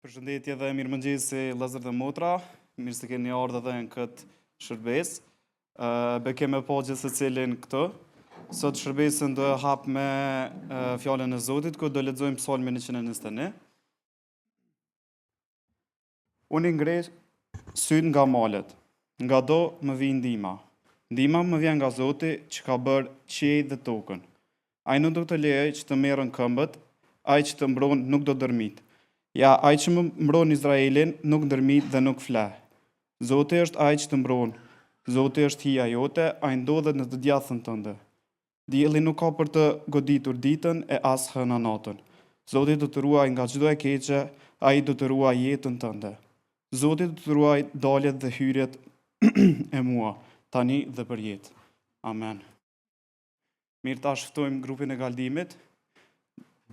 Përshëndetje dhe mirëmëngjesi vëllezër dhe motra, mirë se keni ardhur edhe në këtë shërbes. Bekë me po gjithë secilin këtu. Sot shërbesën do e hap me fjalën e Zotit, ku do lexojmë Psalmin 121. Unë ngrej syt nga malet, nga do më vjen ndihma. Ndihma më vjen nga Zoti që ka bërë qiell dhe tokën. Ai nuk do të lejoj që të merren këmbët, ai që të mbron nuk do dërmit. Ja, ai që më mbron Izraelin nuk ndërmit dhe nuk fle. Zoti është ai që të mbron. Zoti është hija jote, ai ndodhet në të djathën tënde. Dielli nuk ka për të goditur ditën e as hëna natën. Zoti do të ruaj nga çdo e keqe, ai do të ruaj jetën tënde. Zoti do të ruaj daljet dhe hyrjet e mua, tani dhe për jetë. Amen. Mirë, tash ftojmë grupin e kaldimit.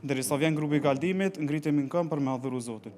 Derisa vjen grupi i kaldimit, ngritemi në këmbë për me adhuru Zotin.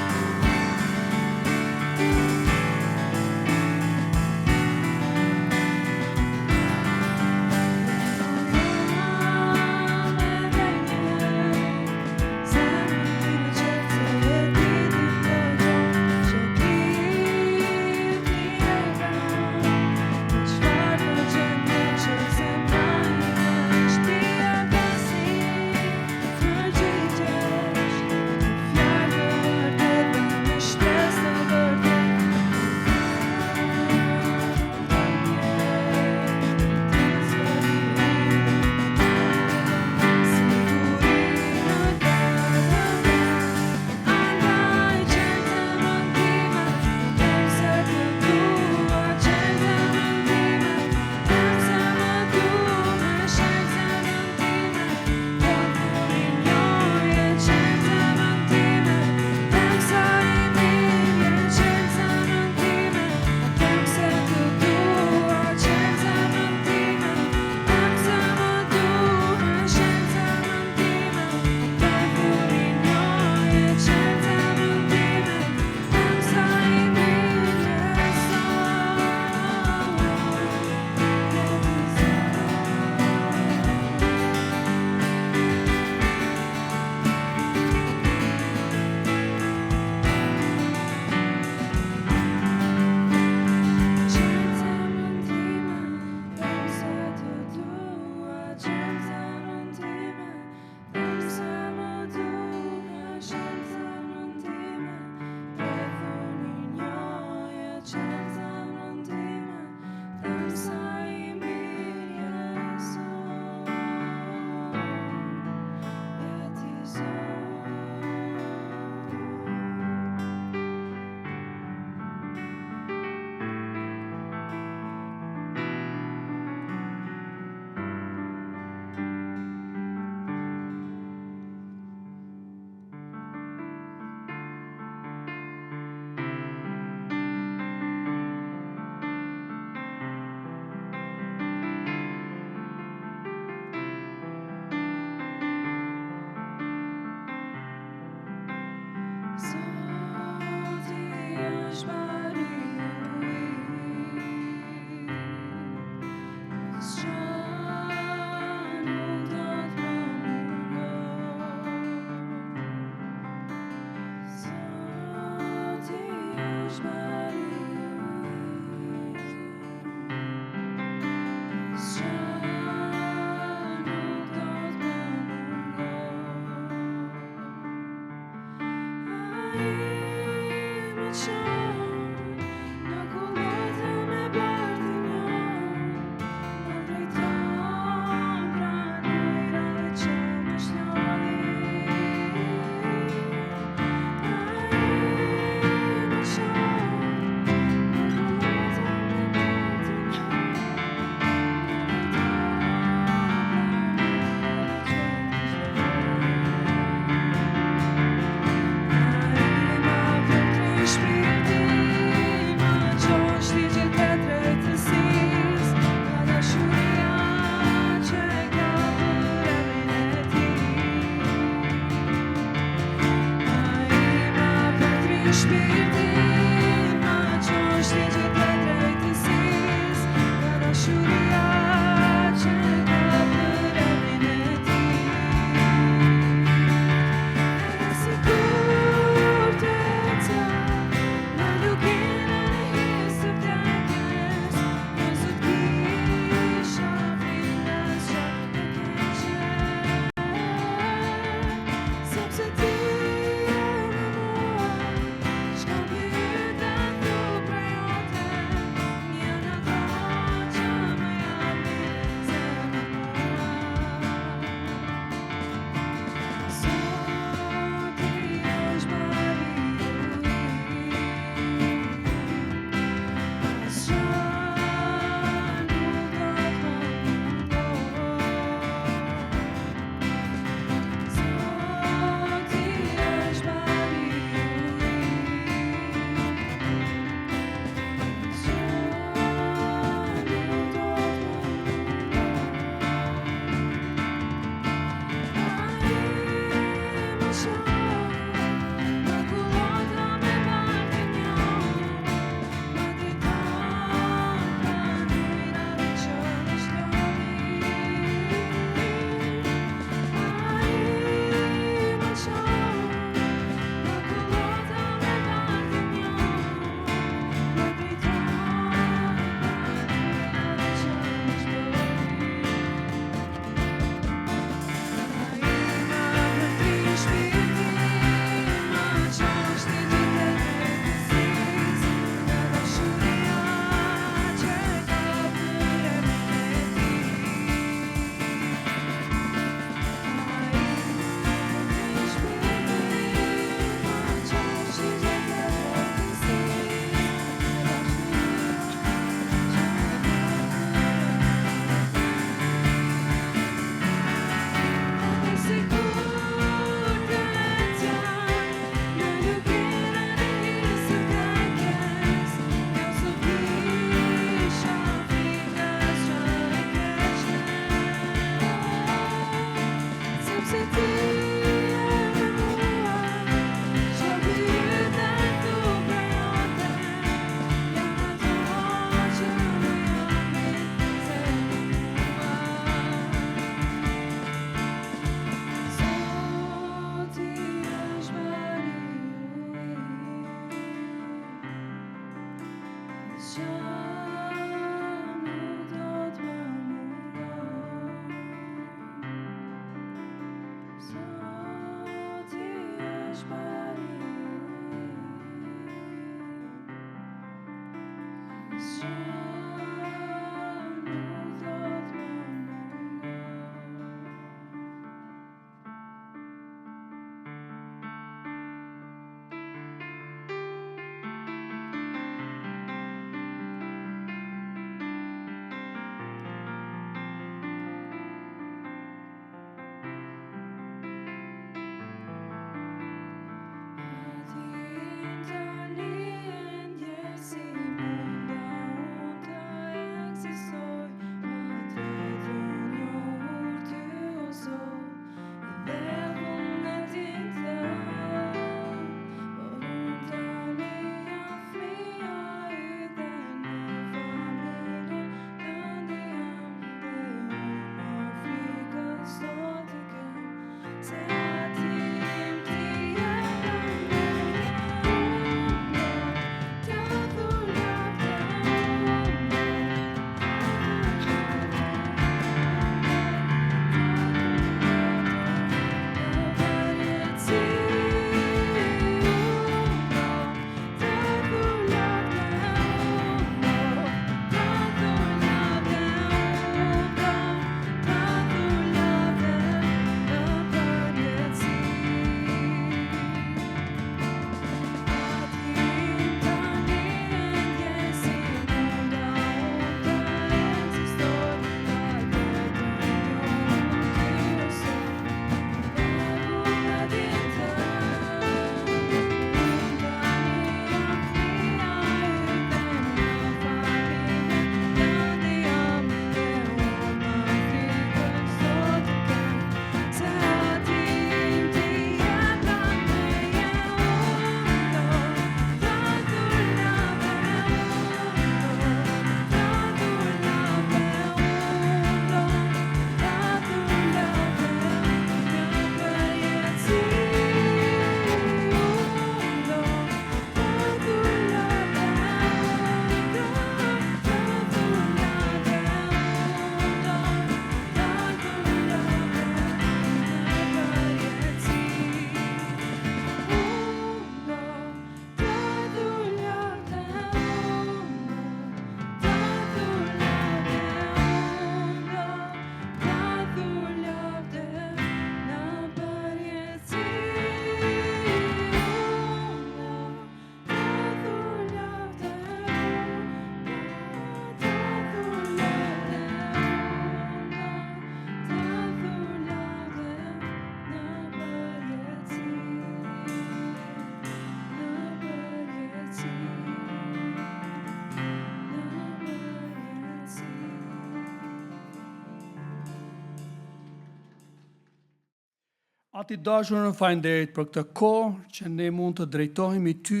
Tati dashur, në falënderit për këtë kohë që ne mund të drejtohemi ty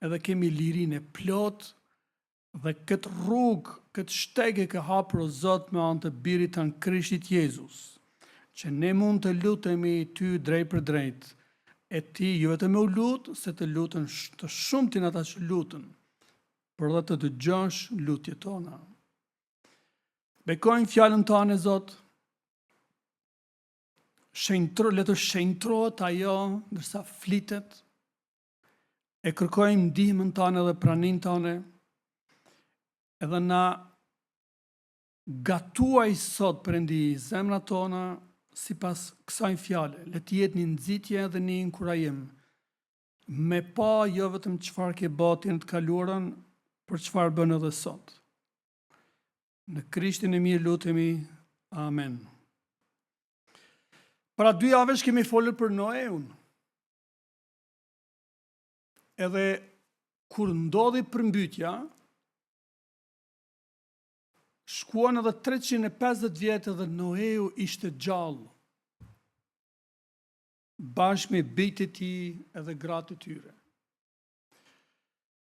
edhe kemi lirinë e plot dhe këtë rrugë, këtë shtege ke hapur o Zot me anë të birit të Krishtit Jezus, që ne mund të lutemi ty drejt për drejt, e ti jo vetëm u lutë, se të lutën të shumtin ata që lutën, për dhe të dëgjosh lutjet tona. Bekojnë fjalën tënde, Zot, le të shenjtrohet ajo ndërsa flitet, e kërkojmë ndihmën tënde dhe praninë tënde, edhe na gatuaj sot Perëndi zemrat tona sipas kësaj fjale. Le të jetë një nxitje dhe një inkurajim, me pa jo vetëm çfarë ke bërë në të kaluarën, por çfarë bën edhe sot. Në Krishtin e mirë lutemi. Amen. Para 2 javësh kemi folur për Noeun. Edhe kur ndodhi përmbytja, shkuan edhe 350 vjetë dhe Noeu ishte gjallë, bashkë me bijtë e tij edhe gratë e tyre.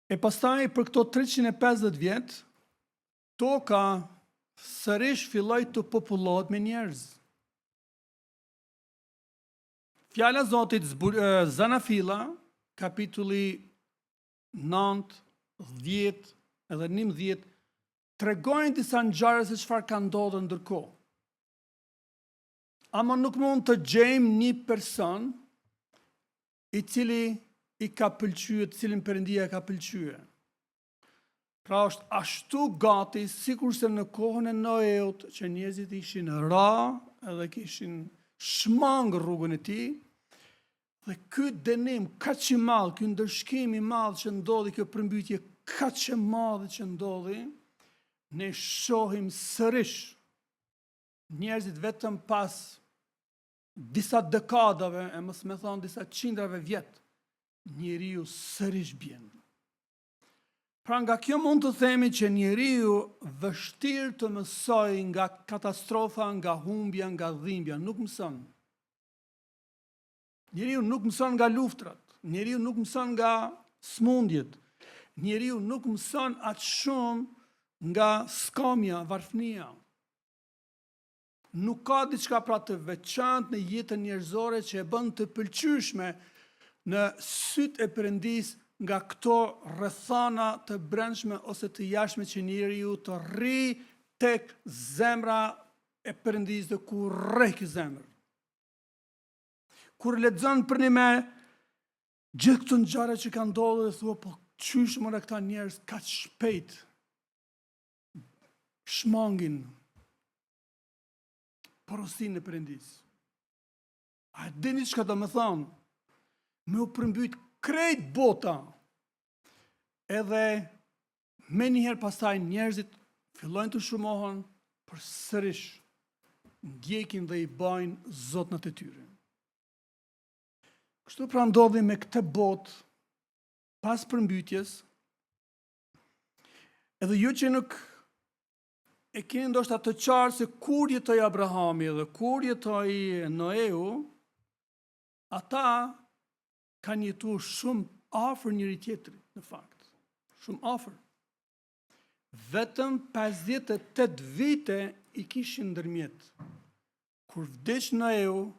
E pastaj për këto 350 vjetë, toka sërish filloi të popullohet me njerëz. Fjala e Zotit Zanafilla, kapitulli 9, 10 edhe 11, tregojnë disa ngjarje se çfarë ka ndodhur ndërkohë. Ama nuk mund të gjejmë një person i cili i ka pëlqyer, cilin Perëndia ka pëlqyer. Pra është ashtu gati, sikurse në kohën e Noeut, që njerëzit ishin ra edhe kishin shmangë rrugën e tij, dhe ky dënim kaq i madh, ky ndërshkim i madh që ndodhi, kjo përmbytje kaq e madhe që ndodhi, ne shohim sërish njerëzit vetëm pas disa dekadave, e mos me thonë disa qindrave vjet, njeriu sërish bjen. Pra nga kjo mund të themi që njeriu vështirë të mësoj nga katastrofa, nga humbja, nga dhimbja, nuk mëson. Njeriu nuk mëson nga luftrat, njeriu nuk mëson nga smundjet, njeriu nuk mëson atë shumë nga skamja, varfënia. Nuk ka diçka pra të veçantë në jetën njerëzore që e bën të pëlqyeshme në sytë e Perëndis nga këto rrethana të brendshme ose të jashtme që njeriu të rri tek zemra e Perëndis dhe ku rreh zemër. Kur lexon për një me gjithë këto ngjarje që kanë ndodhur dhe thua, po qysh më këta njerëz kaq shpejt shmangin porosinë e Perëndis. A dini çka do të thonë? Me u përmbyt krejt bota, edhe me njëherë pastaj njerëzit fillojnë të shumohen, për sërish ndjekin dhe i bajnë zotnat e tyre. Kështu pra ndodhi me këtë botë pas përmbytjes, edhe ju që nuk e keni ndoshta të qartë se kur jetoi Abrahami dhe kur jetoi Noeu, ata kanë jetuar shumë afër njëri tjetrit, në fakt. Shumë afër. Vetëm 58 vite i kishin ndërmjet. Kur vdes Noeu,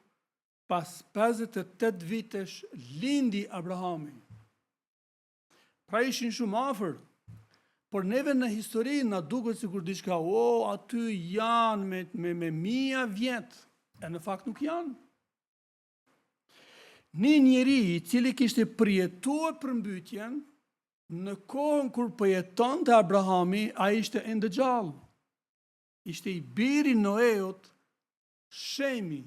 pas 58 vitesh lindi Abrahami. Pra ishin shumë afër. Por neve në histori na duket sikur diçka, aty janë me mia vjet, e në fakt nuk janë. Një njeri i cili kishte përjetuar përmbytjen, në kohën kur përjetonte Abrahami, ai ishte ende gjallë. Ishte i biri Noeut, Shemi.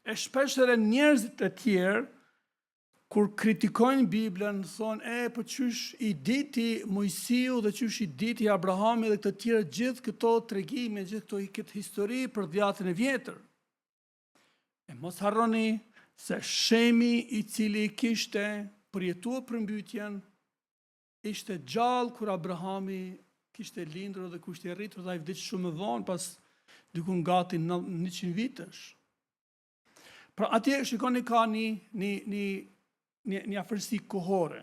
E shpeshherë njerëzit e tjerë, kur kritikojnë Biblën, thonë, po qysh i diti Mojsiu dhe qysh i diti Abrahami dhe këtë tjerë, gjithë këto tregime, gjithë këtë histori për dhjatën e vjetër. E mos harroni se Shemi i cili kishte përjetuar përmbytjen, ishte gjallë kur Abrahami kishte lindur dhe kur ishte rritur dhe ai vdiq shumë më vonë, pas dikun gati 100 vitesh. Pra atje shikoni ka një afërsi kohore.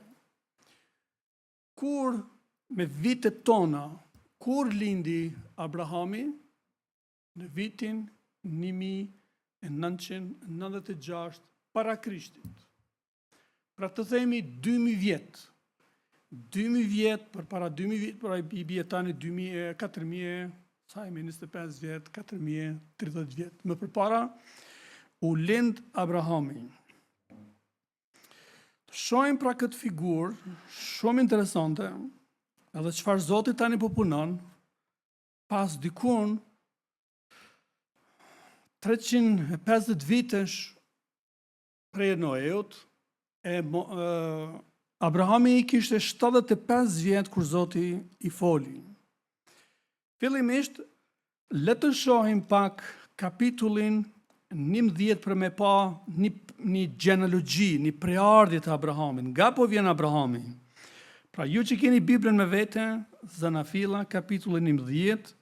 Kur me vitet tona, kur lindi Abrahami? Në vitin 1996 para Krishtit. Pra të themi 2000 vjet. 2000 vjet, për para 2000 vjet, pra i bie tani 4000, sa jemi 25 vjet, 4030 vjet. Më përpara u lind Abrahami. Shohim pra këtë figurë shumë interesante, edhe çfarë Zoti tani po punon, pas dikun 350 vitesh prej Noeut, Abrahami kishte 75 vjet kur Zoti i foli. Fillimisht, le të shohim pak kapitullin 11 për me pa një gjenealogji, një preardhje të Abrahamit. Nga po vjen Abrahami? Pra ju që keni Biblën me vete, Zanafila, kapitullin 11,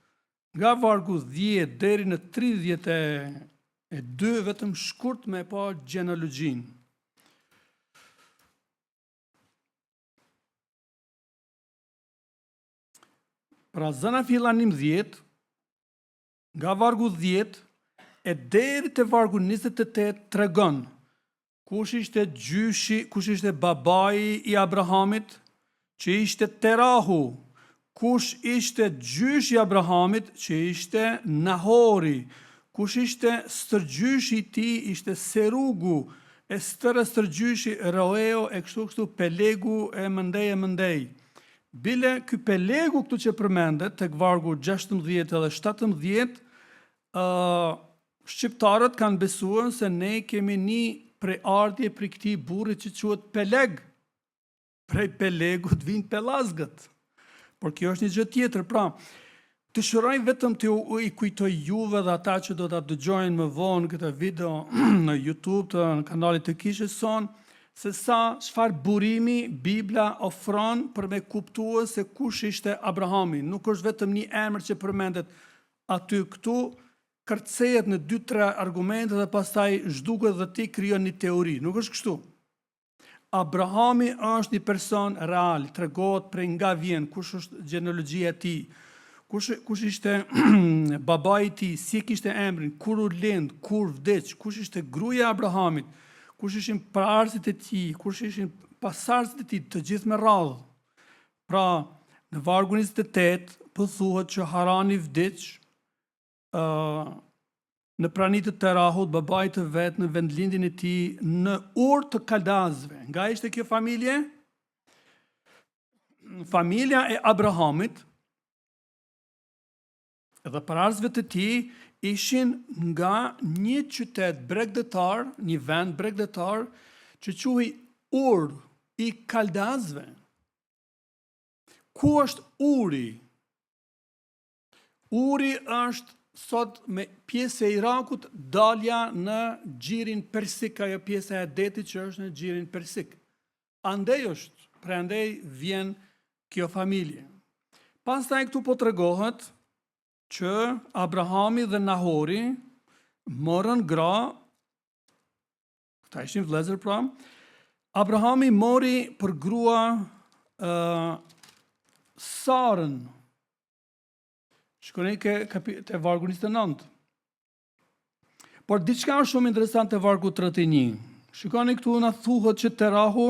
nga vargu 10 deri në 32, vetëm shkurt me pa gjenealogjin. Pra Zanafila 11, nga vargu 10, e deri të vargu 28 tregon kush ishte gjyshi, kush ishte babai i Abrahamit, që ishte Terahu, kush ishte gjyshi i Abrahamit, që ishte Nahori, kush ishte stërgjyshi i tij, ishte Serugu, e stërgjyshi Roeo, e kështu Pelegu, e mëndej. Bile ky Pelegu këtu që përmendet tek vargu 16 edhe 17, shqiptarët kanë besuar se ne kemi një preardhje për këtij burri që quhet Peleg. Prej Pelegut vijnë pelazgët. Por kjo është një gjë tjetër. Pra, të shëroj vetëm të i kujtoj juve dhe ata që do ta dëgjojnë më vonë këtë video në YouTube, në kanalit të Kishës Son, se çfarë burimi Bibla ofron për me kuptuar se kush ishte Abrahami. Nuk është vetëm një emër që përmendet aty këtu, kërcehet në 2-3 argumente dhe pastaj zhduket dhe ti krijon një teori. Nuk është kështu. Abrahami është një person real, tregohet prej nga vjen, kush është gjenealogjia e tij, kush ishte babai i tij, si kishte emrin, kur u lind, kur vdiq, kush ishte gruaja e Abrahamit, kush ishin prarësit e tij, kush ishin pasardhësit e tij, të gjithë me radhë. Pra, në vargu 28 po thuhet që Harani vdiq në pranitë të Terahut, babait të vet, në vendlindjen e tij në Ur të Kaldazëve. Nga ishte kjo familje? Familja e Abrahamit dhe prarësve të tij ishin nga një qytet bregdetar, një vend bregdetar që quhej Ur i Kaldazëve. Ku është Uri? Uri është sot me pjesë e Irakut dalja në gjirin persik, ajo pjesa e detit që është në gjirin persik. Andej është, prandaj vjen kjo familje. Pastaj këtu po tregohet që Abrahami dhe Nahori morën gra, këta ishin vëllezër pra, Abrahami mori për grua Sarën. Shkoni te vargu 29. Por diçka është shumë interesante te vargu 31. Shikoni këtu na thuhet që Terahu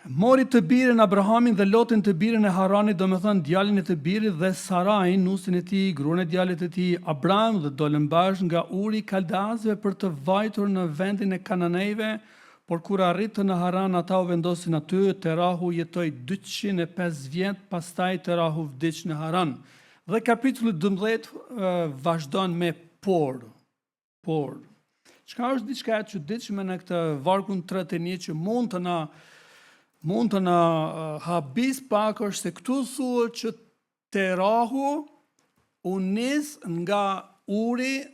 mori të birin Abrahamin dhe Lotin të birin e Haranit, domethënë djalin e të birit, dhe Sarain, nusin e tij, gruan e djalit të tij Abram, dhe dolën bashkë nga Uri i Kaldazëve për të vajtur në vendin e Kananejve. Por kur arritën në Haran, ata u vendosin aty. Terahu jetoi 205 vjet, pastaj Terahu vdiq në Haran. Dhe kapitulli 12 vazhdon me por. Çka është diçka e çuditshme në këtë vargun 31 që mund të na habis pak, është se këtu thuhet që Terahu u nis nga Uri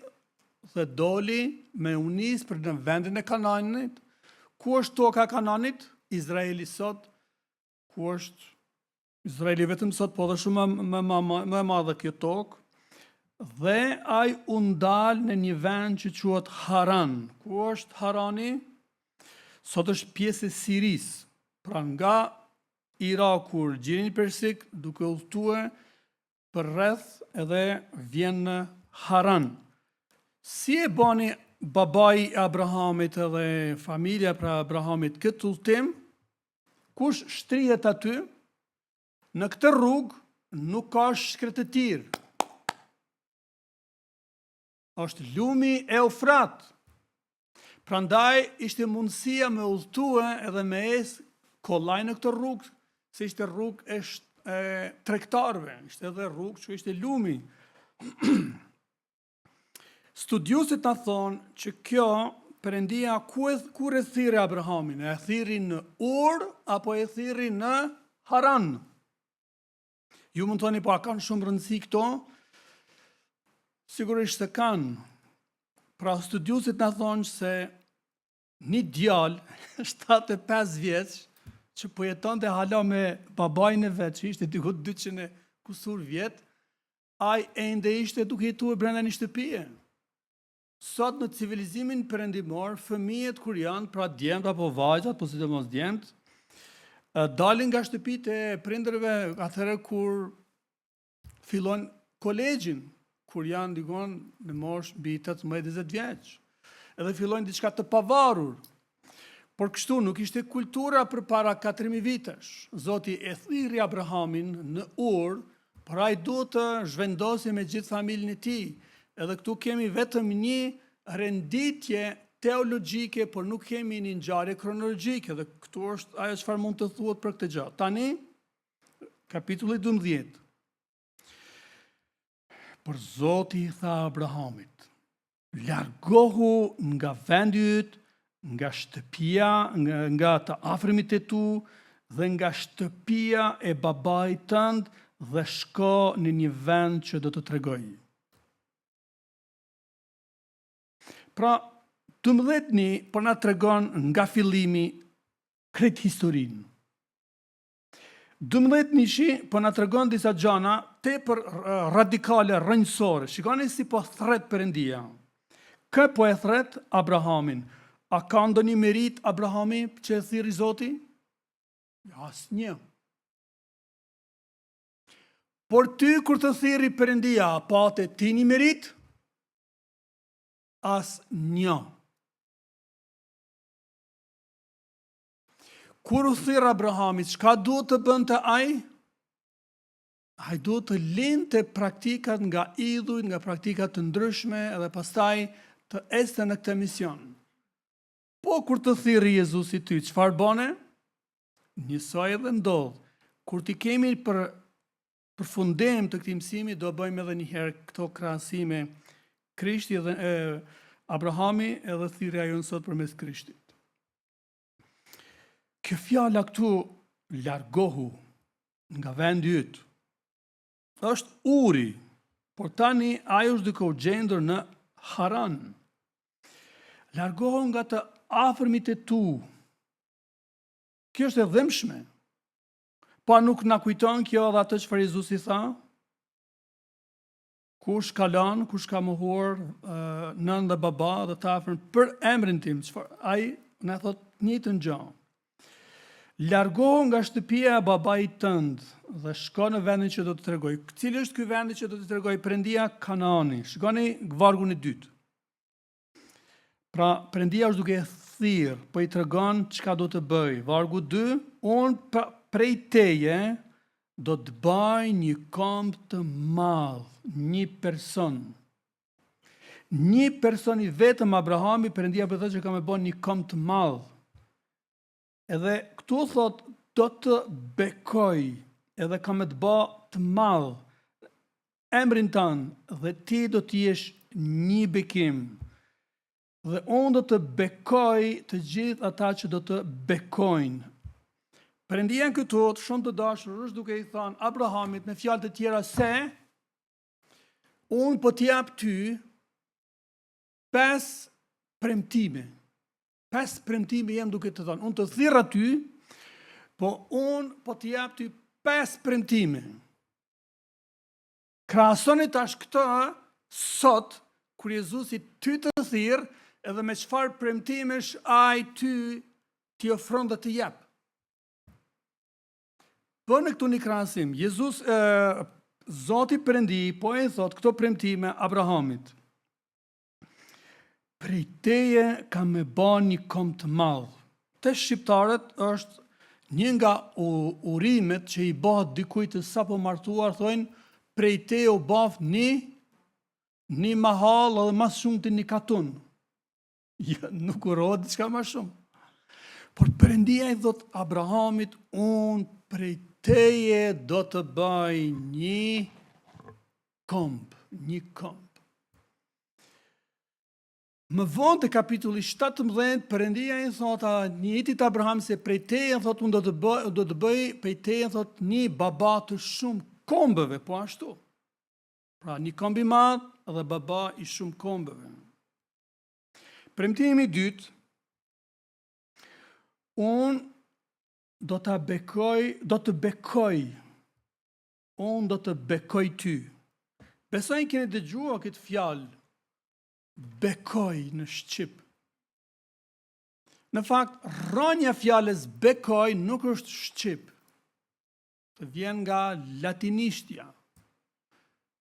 dhe doli me u nis për në vendin e Kananit. Ku është toka Kananit? Izraeli sot. Ku është Izraeli vetëm sot, po dhe shumë më e madhe kjo tokë. dhe ai u ndal në një vend që quhet Haran. Ku është Harani? Sot është pjesë e Sirisë. Pra nga Iraku, Gjireni Persik, duke udhëtuar për rreth edhe vjen në Haran. Si e bani babai i Abrahamit edhe familja pra Abrahamit këtë udhëtim? Kush shtrihet aty? Në këtë rrugë nuk ka shkretëtir. Është lumi Eufrat. Prandaj ishte mundësia me udhëtue edhe me ecë kollaj në këtë rrugë, se ishte rrugë e tregtarëve, ishte edhe rrugë që ishte lumi. Studiuesit na thonë që kjo Perëndia kur e thirri Abrahamin, e thirri në Ur apo e thirri në Haran? Ju mund të thoni, po a kanë shumë rëndësi këto? Sigurisht se kanë. Pra studiuesit na thonë se një djalë 75 vjeç që po jetonte hala me babain e vet, që ishte diku 200 kusur vjet, ai ende ishte duke jetuar brenda një shtëpie. Sot në civilizimin perëndimor, fëmijët kur janë, pra djemt apo vajzat, po sidomos djemt, dalin nga shtëpitë e prindërve atëherë kur fillojnë kolegjin, kur janë dikon në moshë mbi 18-20 vjeç. Edhe fillojnë diçka të pavarur. Por kështu nuk ishte kultura për para 4.000 vitesh. Zoti e thirri Abrahamin në Ur, por ai duhet të zhvendosi me gjithë familjen e tij. Edhe këtu kemi vetëm një renditje teologjike, por nuk kemi një ngjarje kronologjike. Dhe këtu është ajo çfarë mund të thuhet për këtë gjë. Tani, kapitulli 12. Por Zoti i tha Abrahamit, largohu nga vendi yt, nga shtëpia, nga të afërmit e tu, dhe nga shtëpia e babait tënd, dhe shko në një vend që do të tregoj. Pra, 12-ni po na tregon nga fillimi krejt historinë. 12-ni po na tregon disa gjëra tepër radikale, rrënjësore. Shikoni si po thret Perëndia. Kë po e thret Abrahamin. A ka ndonjë merit Abrahami që e thirri Zoti? Asnjë. Por ty kur të thirri Perëndia, patë ti një merit? Asnjë. Kur u thirr Abrahamit, çka duhet të bënte ai? Ai duhet të linte praktikat nga idhujt, nga praktikat të ndryshme, edhe pastaj të ecte në këtë mision. Po kur të thirri Jezusi ty, çfarë bane? Njësoj edhe ndodh. Kur ti kemi për përfundim të këtij mësimi, do bëjmë edhe një herë këto krahasime Krishti dhe Abrahami edhe thirrja jonë sot përmes Krishtit. Kjo fjala këtu, largohu nga vendi yt, është Uri, por tani ajo është duke u gjendur në Haran. Largohu nga të afërmit e tu. Kjo është e dhëmshme. Pa nuk na kujton kjo edhe atë çfarë Jezusi tha? Kush ka lënë, kush ka mohuar nën dhe baba dhe të afërm për emrin tim, ai na thot njëjtën gjë. Largohu nga shtëpia e babait tënd dhe shko në vendin që do të tregoj. Cili është ky vendi që do të tregoj? Perëndia Kanaani. Shikoni vargun e dytë. Pra, Perëndia është duke thirr, po i tregon çka do të bëj. Vargu 2, unë prej teje do të bëj një komb të madh, një person. Një person i vetëm Abrahami, Perëndia po thotë që ka më bën një komb të madh. Edhe këtu thot, do të bekoj, edhe ka me të bë të madh emrin tanë, dhe ti do të jesh një bekim. Dhe unë do të bekoj të gjithë ata që do të bekojnë. Perëndia këtu shumë të dashur është duke i thënë Abrahamit me fjalë të tjera se unë po t'jap ty 5 premtime. 5 premtime jam duke të thënë. Unë të thirr aty, po unë po t'jap ty 5 premtime. Krahasoni tash këtë sot, kur Jezusi ty të thirr, edhe me çfarë premtimesh ai ty t'i ofron dhe të jep. Bënë këtu një krahasim, Zoti Perëndi po e thot këto premtime Abrahamit. Prej teje ka me ba një kom të madh. Te shqiptarët është një nga urimet që i bëhet dikujt të sapo martuar, thonë prej teje u baf një mahall edhe mas shumë të një katun. Ja, nuk urohet diçka më shumë. Por Perëndia i thot Abrahamit, unë prej teje do të bëj një komb. Më vonë të kapitulli 17, Perëndia i thot njëjtit Abraham se prej teje thot unë do të bëj prej teje thot një baba të shumë kombëve, po ashtu. Pra një komb i madh dhe baba i shumë kombëve. Premtimi i dytë, unë do të bekoj ty. Besoj keni dëgjuar këtë fjalë, bekoj në shqip. Në fakt, rrënja fjalës bekoj nuk është shqip. Të vjen nga latinishtja.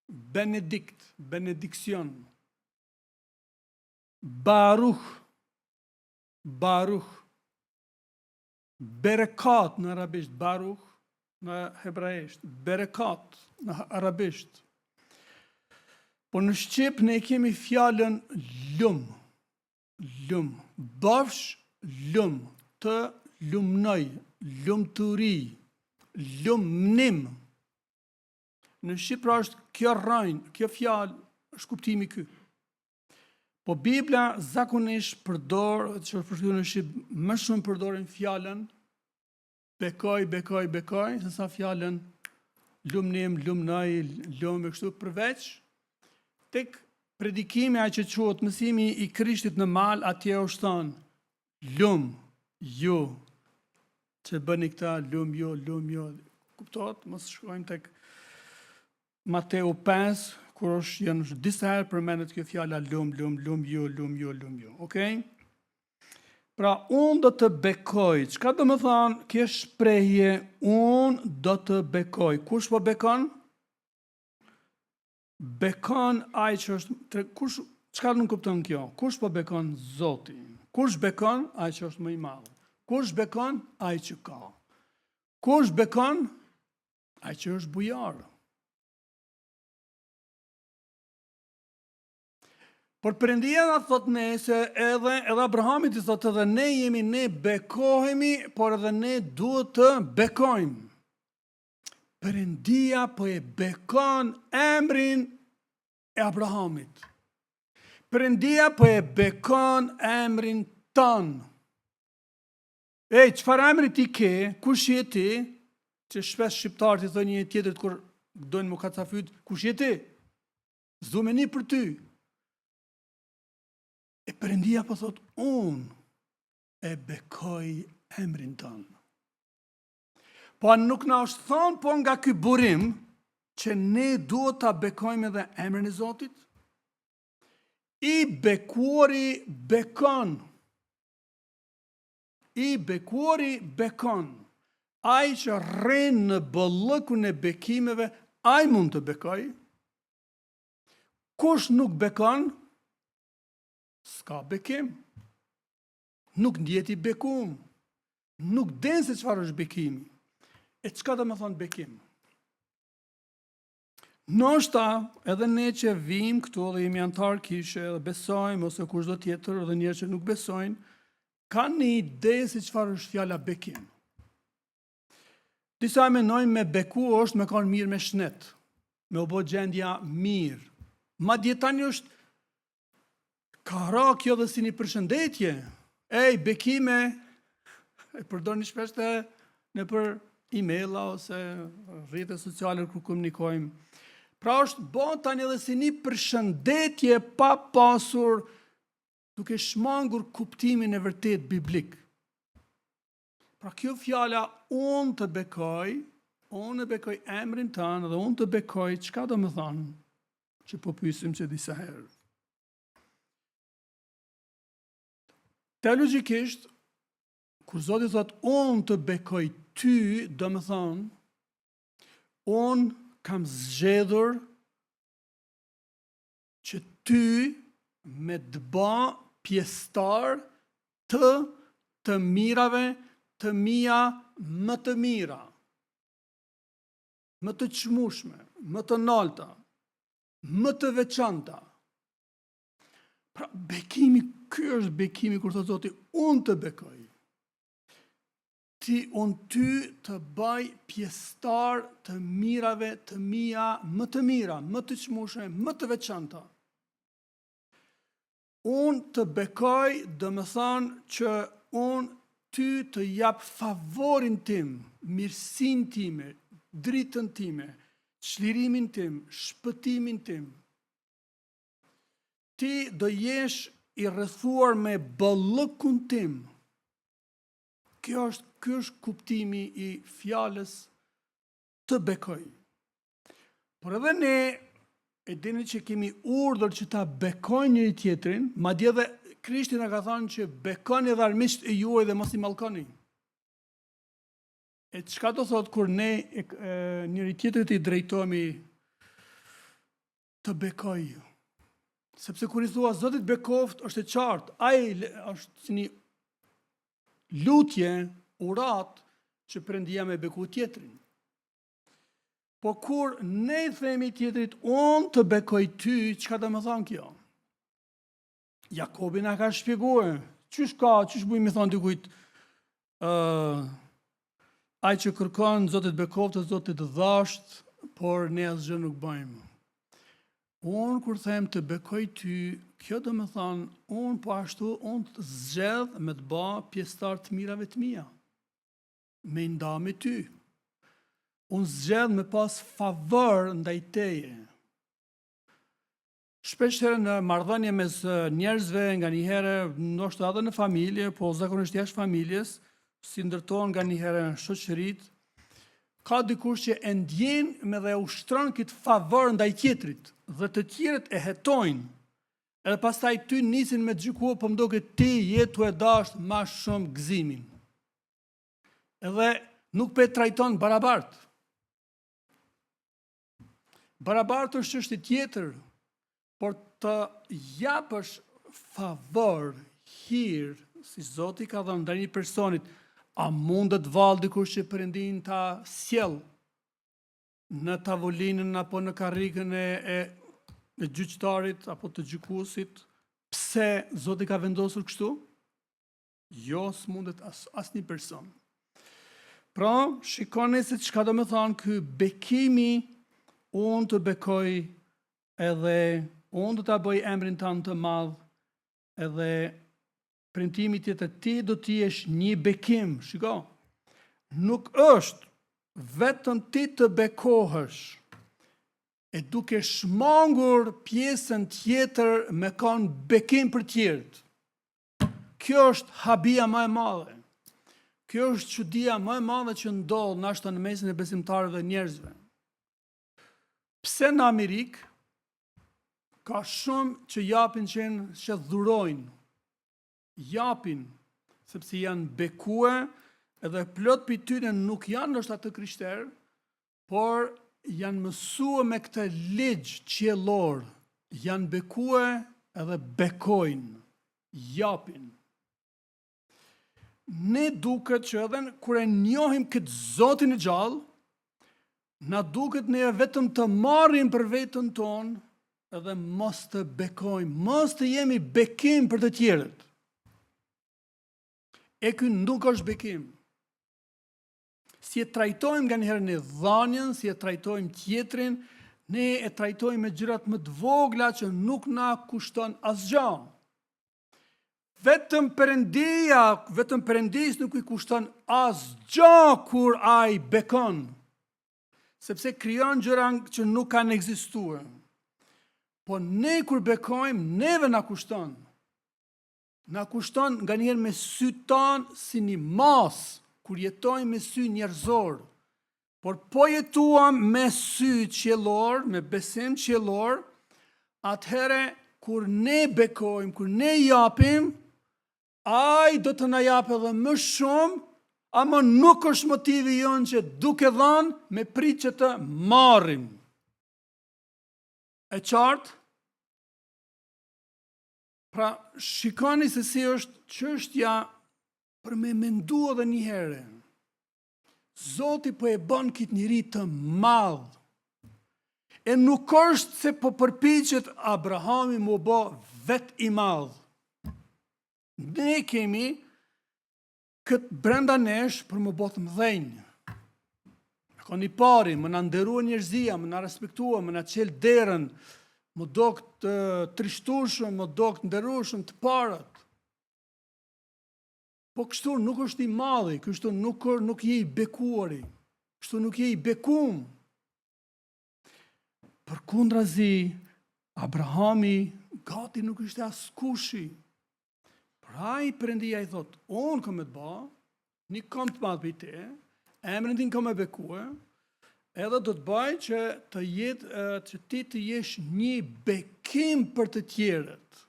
Benedikcion. Baruch. Berekat në arabisht, baruch në hebraisht, berekat në arabisht. Po në shqip ne kemi fjalën lum, bafsh lum, të lumnoj, lumturi, lumnim. Në shqip pra është kjo rrënjë, kjo fjalë është kuptimi ky. Po Bibla zakonisht përdor, që është përshkruar në shqip, më shumë përdorin fjalën bekoj, se sa fjalën lumnim, lumnoj, lum e kështu, përveç tek predikimi ai që quhet mësimi i Krishtit në mal, atje është thënë lum, ju, që bëni këta lum, jo. Kuptohet, mos shkojmë tek Mateu 5, kur është janë disa herë përmendet kjo fjala lum, jo. Okej? Pra, unë do të bekoj. Çka do më thonë kjo shprehje, unë do të bekoj. Kush po bekon? Bekon ai që është, çka nuk kupton kjo? Kush po bekon? Zoti. Kush bekon? Ai që është më i madh. Kush bekon? Ai që ka. Kush bekon? Ai që është bujar. Por Perëndia na thot ne se edhe Abrahamit i thot edhe ne bekohemi, por edhe ne duhet të bekojmë. Perëndia po e bekon emrin e Abrahamit. Perëndia po e bekon emrin ton. Çfarë emri ti ke? Kush je ti? Që shpesh shqiptarët i thonë një tjetrit kur dojnë më kacafyt, kush je ti? Zumeni për ty. E Perëndia po thot, unë e bekoj emrin tonë. Po nuk na është thonë po nga ky burim që ne duhet ta bekojmë edhe emrin e Zotit? I bekuari bekon. Ai që rrin në bollëkun e bekimeve, ai mund të bekoj. Kush nuk bekon? S'ka bekim. Nuk ndjet i bekum. Nuk den se çfarë është bekimi. E çka do të thonë bekim? Ndoshta edhe ne që vim këtu dhe jemi antar kishe dhe besojmë ose kushdo tjetër dhe njerëz që nuk besojnë, kanë një ide se çfarë është fjala bekim. Disa mendojnë me beku është me kanë mirë me shnet, me u bë gjendja mirë. Madje tani është ka ra kjo dhe si një përshëndetje. Bekime, e përdorni shpesh në për e-maila ose rrjetet sociale kur komunikojmë. Pra është bën tani edhe si një përshëndetje pa pasur duke shmangur kuptimin e vërtet biblik. Pra kjo fjala unë të bekoj emrin tanë dhe unë të bekoj, çka do më thonë? që po pyesim që disa herë. Teologjikisht, kur Zoti thot, unë të bekoj ty, do më thonë, unë kam zgjedhur që ty me të bë pjesëtar të mirave të mia më të mira, më të çmueshme, më të larta, më të veçanta. Pra, bekimi, ky është bekimi kur thot Zoti, unë të bekoj. Unë ty të bëj pjesëtar të mirave të mia më të mira, më të çmueshme, më të veçanta. Unë të bekoj, do më thonë që unë ty të jap favorin tim, mirësinë time, dritën time, çlirimin tim, shpëtimin tim. Ti do jesh i rrethuar me ballëkun tim. Ky është kuptimi i fjalës të bekoj. Por edhe ne e dini që kemi urdhër që ta bekojnë njëri tjetrin, madje edhe Krishti na ka thënë që bekoni edhe armiqt e juaj dhe mos i mallkoni. E çka do thot kur ne njëri tjetrit i drejtohemi të bekoj? Sepse kur i thua Zotit bekoft, është e qartë, ai është si një lutje, urat, që Perëndia me beku tjetrin. Po kur ne themi tjetrit, unë të bekoj ty, çka do të thonë kjo? Jakobi na ka shpjeguar, çish bujmë i thonë dikujt, ai që kërkon Zotit bekoft, Zotit dhasht, por ne asgjë nuk bëjmë. Unë kur them të bekoj ty, kjo do më thonë, unë po ashtu, unë të zgjedh me të bë pjesëtar të mirave të mia, me nda me ty. Unë zgjedh me pas favor ndaj teje. Shpesh herë në marrëdhënie mes njerëzve, nga një herë, ndoshta edhe në familje, po zakonisht jashtë familjes, si ndërtohen nga një herë në shoqëritë, ka dikush që e ndjen me dhe ushtron këtë favor ndaj tjetrit, dhe të tjerët e hetojnë, edhe pastaj ty nisin me gjykua, po m'duket ti jetu e dasht ma shumë gëzimin. Edhe nuk pe trajton barabart. Barabart është çështje tjetër, por të japësh favor, hir, si Zoti ka dhënë ndaj një personit, a mundet vallë dikush që Perëndin ta sjell në tavolinën apo në karrikën e gjyqtarit apo të gjykuesit? Pse Zoti ka vendosur kështu? Jo, s'mundet asnjë person. Pra, shikoni se çka do të thonë ky bekimi, unë të bekoj edhe unë do ta bëj emrin tënd të madh, edhe premtimi tjetër, ti do të jesh një bekim. Shiko, nuk është vetëm ti të bekohesh, e duke shmangur pjesën tjetër me kanë bekim për tjerët. Kjo është habia më e madhe. Kjo është çudia më e madhe që ndodh nashta në mesin e besimtarëve dhe njerëzve. Pse në Amerikë ka shumë që japin që dhurojnë, japin, sepse janë bekue, edhe plot për tyre nuk janë nështë atë krishterë, por janë mësue me këtë ligj qiellor, janë bekue edhe bekojnë, japin. Ne duket që edhe kur e njohim këtë Zotin e gjallë, na duket ne vetëm të marrim për veten tonë, edhe mos të bekojmë, mos të jemi bekim për të tjerët. E ky nuk është bekim. Si e trajtojmë nga njëherë në dhanjen, si e trajtojmë tjetrin, ne e trajtojmë me gjërat më të vogla që nuk na kushton asgjë. Vetëm Perëndis nuk i kushton asgjë kur ai bekon, sepse krijon gjëra që nuk kanë ekzistuar. Po ne kur bekojmë, neve na kushton. Na kushton nga njerë me sy tanë si një mas, kur jetojmë me sy njerëzor. Por po jetuam me sy qiellor, me besim qiellor, atëhere kur ne bekojmë, kur ne japim, ai do të na japë edhe më shumë, ama nuk është motivi jonë që duke dhënë me prit që të marrim. E qartë? Pra, shikoni se si është çështja për me mendu edhe një herë. Zoti po e bën këtë njeri të madh. E nuk është se po përpiqet Abrahami mu bë vet i madh. Ne kemi këtë brenda nesh për më bë të mëdhenj. Koni pari, më na nderua njerëzia, më na respektua, më na çel derën, më dok të trishtueshëm, më dok të nderueshëm të parët. Po kështu nuk është i madhi, kështu nuk je i bekuari, kështu nuk je i bekum. Përkundrazi, Abrahami gati nuk ishte askushi. Pra i Perëndia i thot, unë kam të ba, një kam të madh për te, emrin tin kam e bekue, edhe do të baj që që ti të jesh një bekim për të tjerët.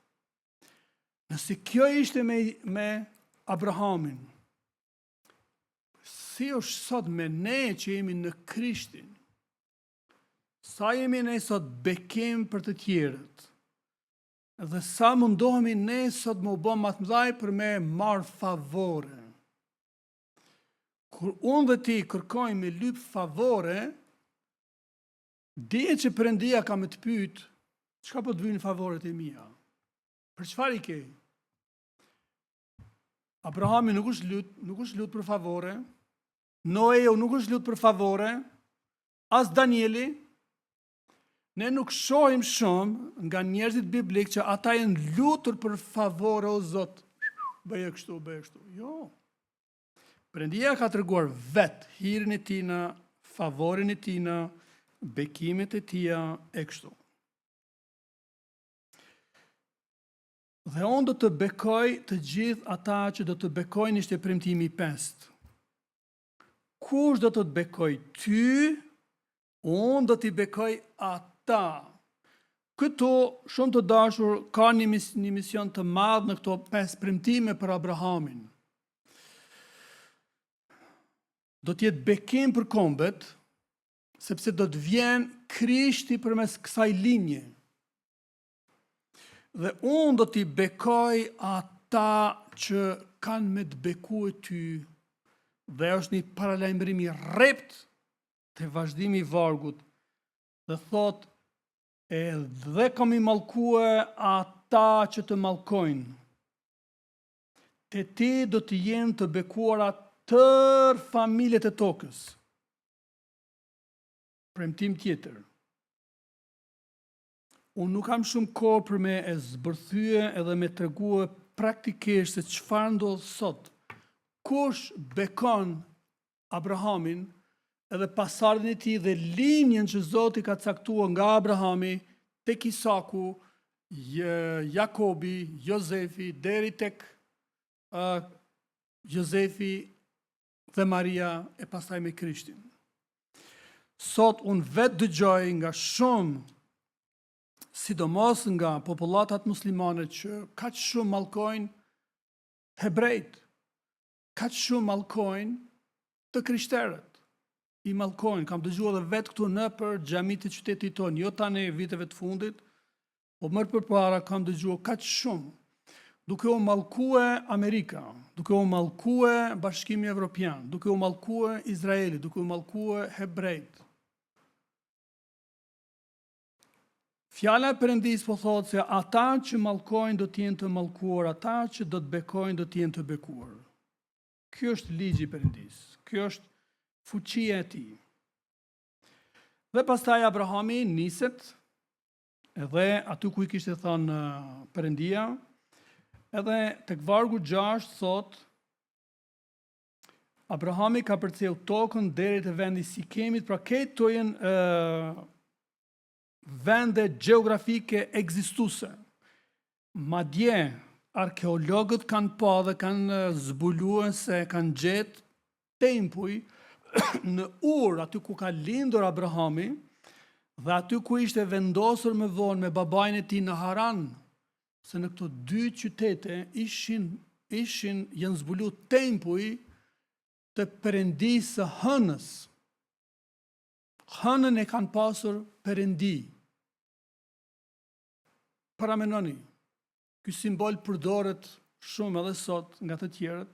Nëse kjo ishte me Abrahamin, si është sot me ne që jemi në Krishtin, sa jemi ne sot bekim për të tjerët, dhe sa mundohemi ne sot më bë më të mëdhaj për me marrë favore. Kur unë dhe ti kërkojmë me lyp favore, dije që Perëndia ka me të pyet, çka po të vyjnë favoret e mia? Për çfarë i ke? Abrahami nuk është lut për favore, Noeu nuk është lut për favore, as Danieli. Ne nuk shohim shumë nga njerëzit biblik që ata janë lutur për favore o Zot. Bëje kështu, bëje kështu. Jo. Perëndia ka treguar vet hirin e tina, favorin e tina, bekimet e tia e kështu. Dhe unë do të bekoj të gjithë ata që do të bekojnë ishte premtimi 5. Kush do të bekoj ty, unë do t'i bekoj ata. Këto, shumë të dashur, ka një mision të madh në këto 5 premtime për Abrahamin. Do t'jetë bekim për kombet, sepse do të vjen Krishti përmes kësaj linje. Dhe unë do t'i bekoj ata që kanë me të beku e ty, dhe është një paralajmërim i rrept të vazhdimi i vargut, dhe thot, dhe kam i mallkue ata që të mallkojnë. Te ti do të jenë të bekuara tërë familjet e tokës. Premtim tjetër. Unë nuk kam shumë kohë për me e zbërthye edhe me tregue praktikisht se çfarë ndodh sot. Kush bekon Abrahamin edhe pasardhën e tij dhe linjën që Zoti ka caktuar nga Abrahami tek Isaku, Jakobi, Jozefi, deri tek Jozefi dhe Maria e pastaj me Krishtin. Sot unë vetë dëgjoj nga shumë, sidomos nga popullatat muslimane që kaq shumë mallkojnë hebrejt, kaq shumë mallkojnë të krishterët. I mallkojnë, kam dëgjuar edhe vetë këtu në për xhamit të qytetit tonë, jo tani viteve të fundit, po më përpara kam dëgjuar kaq shumë, duke u mallkue Amerika, duke u mallkue Bashkimi Evropian, duke u mallkue Izraeli, duke u mallkue hebrejt. Fjala e Perëndisë po thotë se ata që mallkojnë do të jenë të mallkuar, ata që do të bekojnë do të jenë të bekuar. Ky është ligji i Perëndisë. Ky është fuqia e tij. Dhe pastaj Abrahami niset edhe aty ku i kishte thënë Perëndia, edhe tek vargu 6 thot Abrahami ka përcjell tokën deri te vendi i Sikemit, pra këto janë vende gjeografike ekzistuese. Madje arkeologët kanë pa dhe kanë zbuluar se kanë gjetë tempuj në Ur, aty ku ka lindur Abrahami, Dhe aty ku ishte vendosur më vonë me babain e tij në Haran, se në këto dy qytete janë zbulu tempuj të perëndisë së hënës. Hënën e kanë pasur perëndi. Paramenoni, ky simbol përdoret shumë edhe sot nga të tjerët,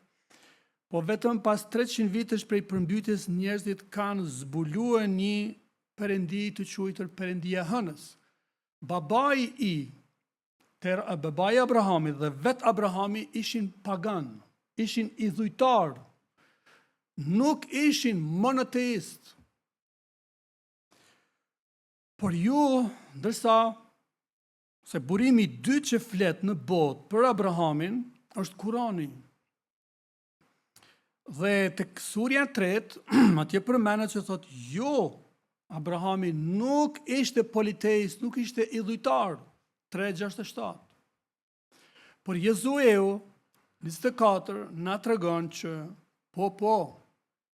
po vetëm pas 300 vitesh prej përmbytjes njerëzit kanë zbuluar një perëndi të quajtur perëndia e hënës. Babai Abrahamit dhe vet Abrahami ishin pagan, ishin idhujtar, nuk ishin monoteist. Por ju, ndërsa se burimi i dytë që flet në botë për Abrahamin është Kurani. Dhe tek surja 3, atje përmendet që thotë jo, Abrahami nuk ishte politeist, nuk ishte idhujtar, 3:67. Por Jezue 24 na tregon që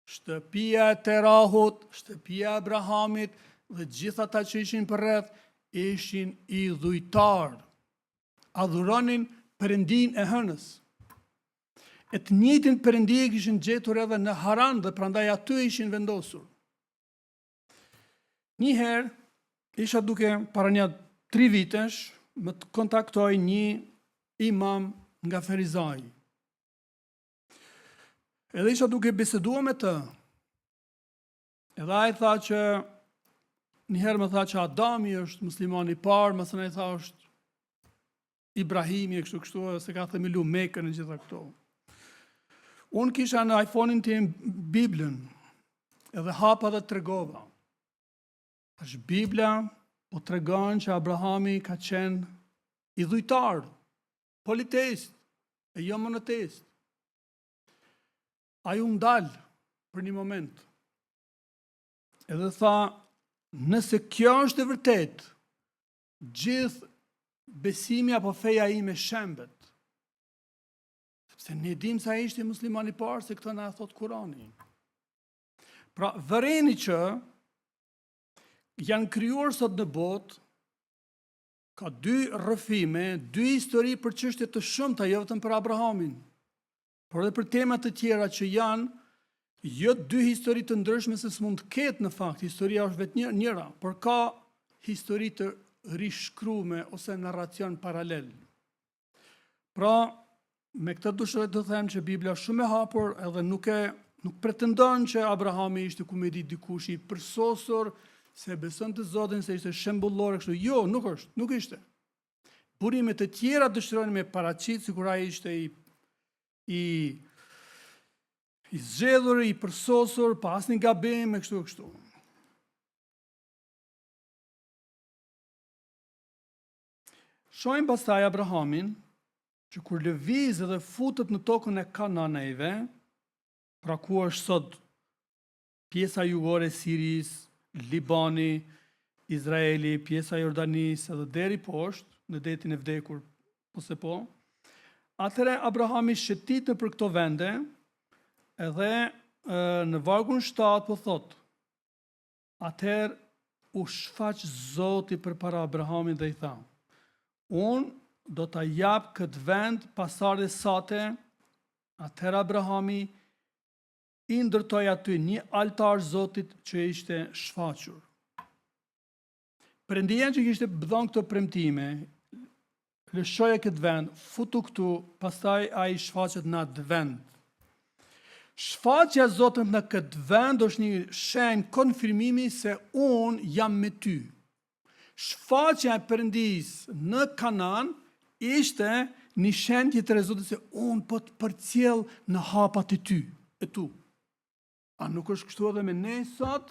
shtëpia e Terahut, shtëpia e Abrahamit dhe gjithë ata që ishin përreth ishin idhujtar. Adhuronin perëndin e hënës. E të njëjtin perëndi e kishin gjetur edhe në Haran dhe prandaj aty ishin vendosur. Njëherë, isha duke para një 3 vitesh, më të kontaktoj një imam nga Ferizaj. Edhe isha duke bisedua me të. Edhe ai tha që njëherë më tha që Adami është muslimani i parë, më thënë ai tha është Ibrahimi e kështu se ka themelu Mekën e gjitha këto. Unë kisha në iPhone-in tim Biblën, edhe hapa dhe tregova. Është Biblia po tregon që Abrahami ka qenë idhujtar, politeist, e jo monoteist. Ai u ndal për një moment. Edhe tha, nëse kjo është e vërtet, gjithë besimi apo feja ime shembet. Sepse ne dim sa ishte muslimani i parë, se këtë na thot Kurani. Pra, vëreni që janë krijuar sot në botë, ka 2 rrëfime, 2 histori për çështje të shumta, jo vetëm për Abrahamin, por edhe për tema të tjera që janë jo 2 histori të ndryshme se s'mund të ketë në fakt, historia është vetë njëra, por ka histori të rishkrume ose narracion paralel. Pra, me këtë dëshiroj të them që Biblia është shumë e hapur edhe nuk pretendon që Abrahami ishte ku me di dikush i përsosur, se beson të Zotin se ishte shembullor kështu. Jo, nuk ishte. Burimet e tjera dëshirojnë me paraqit sikur ai ishte i zgjedhur, i përsosur, pa asnjë gabim e kështu. Shohim pastaj Abrahamin, që kur lëviz dhe futet në tokën e Kananejve, pra ku është sot pjesa jugore e Sirisë, Libani, Izraeli, pjesa e Jordanisë edhe deri poshtë, në detin e vdekur, atëre Abrahami shëtitën për këto vende, edhe në vargun 7 po thot, atëherë u shfaq Zoti përpara Abrahamit dhe i tha, unë do ta jap këtë vend pasardhës sate. Atëherë Abrahami i ndërtoi aty një altar Zotit që ishte shfaqur. Perëndia që kishte dhënë këto premtime, lëshoja këtë vend, futu këtu, pastaj ai shfaqet në atë vend. Shfaqja e Zotit në këtë vend është një shenjë konfirmimi se unë jam me ty. Shfaqja e Perëndisë në Kanan ishte një shenjë të Zotit se unë po të përcjell në hapat e ty, e tu. A nuk është kështu edhe me ne sot?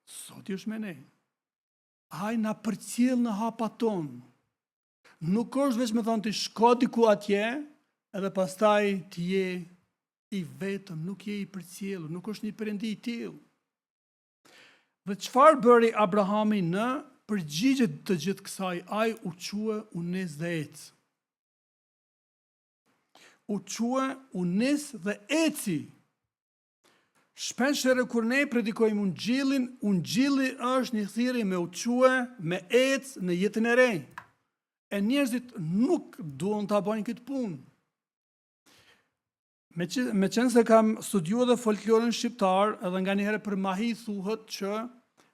Soti është me ne. Ai na përcjell në hapat tonë. Nuk është veç me thonë të shko diku atje, edhe pastaj të je i vetëm, nuk je i përcjellur, nuk është një perëndi i tillë. Dhe çfarë bëri Abrahami në përgjigje të gjithë kësaj? Ai u quë, u nis dhe ec. U quë, u nis dhe eci. Shpeshherë kur ne predikojmë ungjilli është një thirrje me u çue, me ecë në jetën e re. E njerëzit nuk duan ta bëjnë këtë punë. Me qenë se kam studiuar dhe folklorin shqiptar, edhe nga njëherë për mahi thuhet që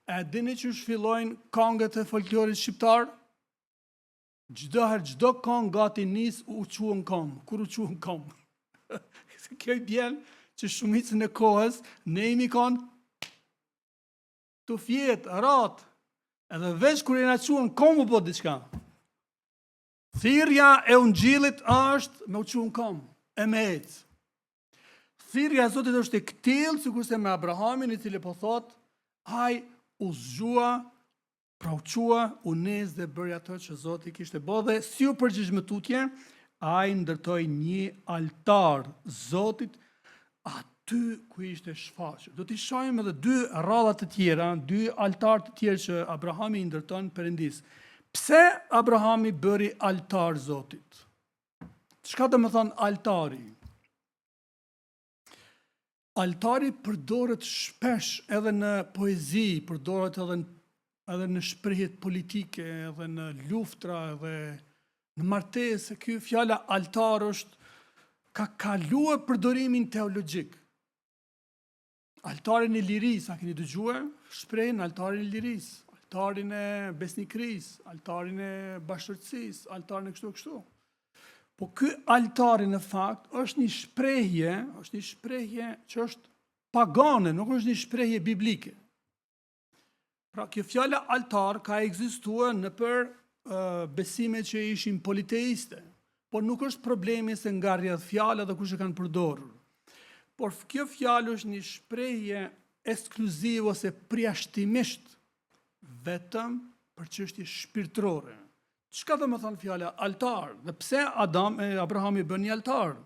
e dini që fillojnë këngët e folklorit shqiptar? Çdo këngë gati nis u quan këngë, kur u quan këngë. Kjo i bjen që shumicën e kohës ne imi kanë të fjetë, ratë, edhe veç kur e na quan këngë po diçka. Thirrja e ungjillit është me u quan këngë, e me ecë. Thirrja e Zotit është e ktillë, sikurse me Abrahamin, i cili po thot, ai u zgjua, pra u qua, u nis dhe bëri ato që Zoti kishte bërë dhe si u përgjigj me tutje, ai ndërtoi një altar Zotit aty ku ishte shfaqur. Do t'i shohim edhe dy rradha të tjera, dy altar të tjerë që Abrahami i ndërton Perëndis. Pse Abrahami bëri altar Zotit? Çka do të thonë altari? Altari përdoret shpesh edhe në poezi, përdoret edhe në shprehjet politike, edhe në luftra, edhe në martesë. Ky fjala altar ka kaluar përdorimin teologjik. Altarin e lirisë, a keni dëgjuar? Shprehen altarin e lirisë, altarin e besnikërisë, altarin e bashkëtorësisë, altarin e kështu. Po ky altari në fakt është një shprehje që është pagane, nuk është një shprehje biblike. Pra kjo fjala altar ka ekzistuar nëpër besime që ishin politeiste, por nuk është problemi se nga rrjedh fjala dhe kush e kanë përdorur. Por kjo fjalë është një shprehje ekskluzive ose përjashtimisht vetëm për çështje shpirtërore. Çka do të thonë fjala altar? Dhe pse Abrahami bën një altar?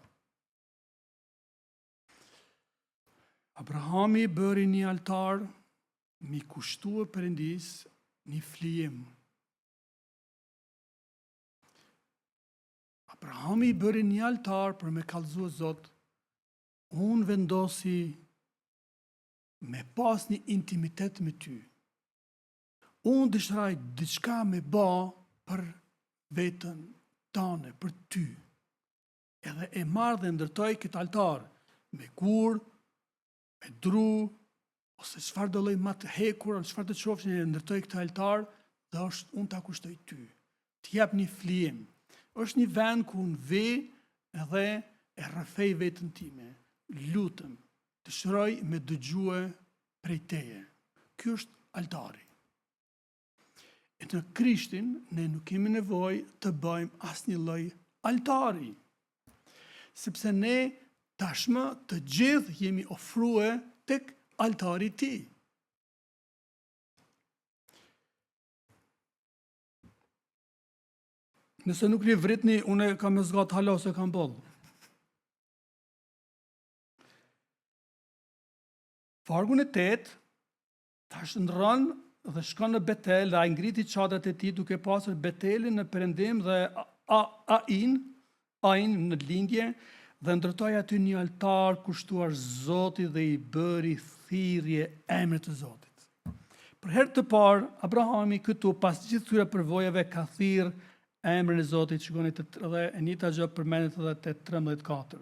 Abrahami bëri një altar mi kushtua Perëndis një flijim. Abrahami bëri një altar për me kallëzue Zot. Unë vendosi me pas një intimitet me ty. Unë dëshiroj diçka me bë për vetën tane, për ty. Edhe e marrë dhe ndërtoj këtë altar me gur, me dru, ose çfarë do lloj më të hekur, ose çfarë të qofshin, e ndërtoj këtë altar dhe unë ta kushtoj ty. Të jap një flijim. Është një vend ku unë vi edhe e rrëfej vetën time. Lutem, dëshiroj me dëgjue prej teje. Ky është altari. E në Krishtin, ne nuk kemi nevojë të bëjmë asnjë lloj altari. Sepse ne tashmë të gjithë jemi ofruar tek altari i Tij. Nëse nuk li vritni, unë kam e zgat hala ose kam boll. Vargu në 8, tash ndron dhe shkon në Betel dhe ai ngriti çadrat e tij duke pasur Betelin në perëndim dhe Ain në lindje dhe ndërtoi aty një altar kushtuar Zotit dhe i bëri thirrje emrit të Zotit. Për herë të parë Abrahami këtu pas gjithë këtyre përvojave ka thirr emrin e Zotit, shikoni dhe e njëjta gjë përmendet edhe te 13:4.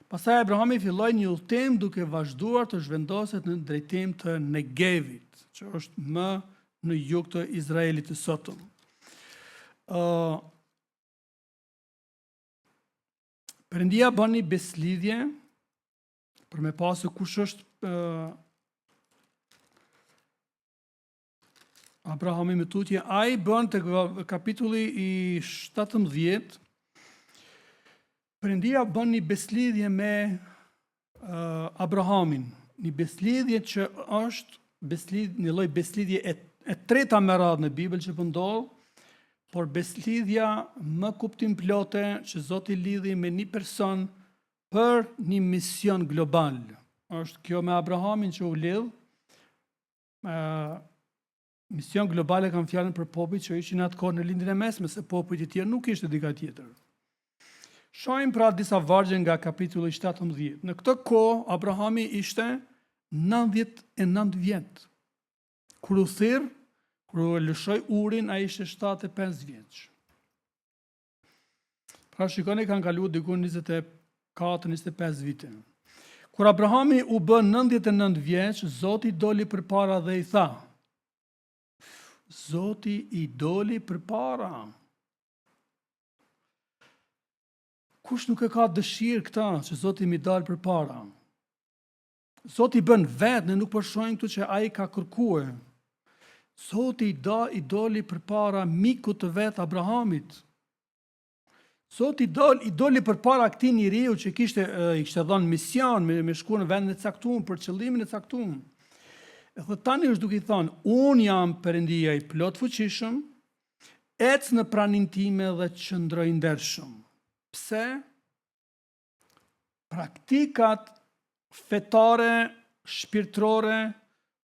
Pastaj Abrahami filloi një udhtim duke vazhduar të zhvendoset në drejtim të Negevit, që është më në jug të Izraelit të sotëm. Perëndia bën një beslidhje për me pasur kush është Abrahami me tutje. Ai bën tek kapitulli i 17. Perëndia bën një beslidhje me Abrahamin, një beslidhje që është një lloj beslidhje e treta me radhë në Bibël që po ndodh, por beslidhja më kuptim plote që Zoti lidhi me një person për një mision global. Është kjo me Abrahamin që u lidh. Mision globale kam fjalën për popujt që ishin atë kohë në lindjen e mesme, se popujt e tjerë nuk ishte diçka tjetër. Shohim pra disa vargje nga kapitulli 17. Në këtë kohë, Abrahami ishte 99 vjet. Kur u thirr, kur u lëshoi Urin, ai ishte 75 vjeç. Pra shikoni, kanë kaluar diku 24-25 vite. Kur Abrahami u bë 99 vjeç, Zoti doli përpara dhe i tha. Zoti i doli përpara. Kush nuk e ka dëshirë këta që Zoti mi dalë përpara? Zoti bën vetë, ne nuk përshojnë këtu që ai ka kërkuar. Zoti i doli përpara mikut të vet Abrahamit. Zoti i doli përpara këtij njeriu që i kishte dhënë mision me shkuar në vendin e caktuar për qëllimin e caktuar. Dhe tani është duke i thënë, unë jam Perëndia i plot fuqishëm, ec në praninë time dhe qëndroj ndershëm. Pse? Praktikat fetare, shpirtërore,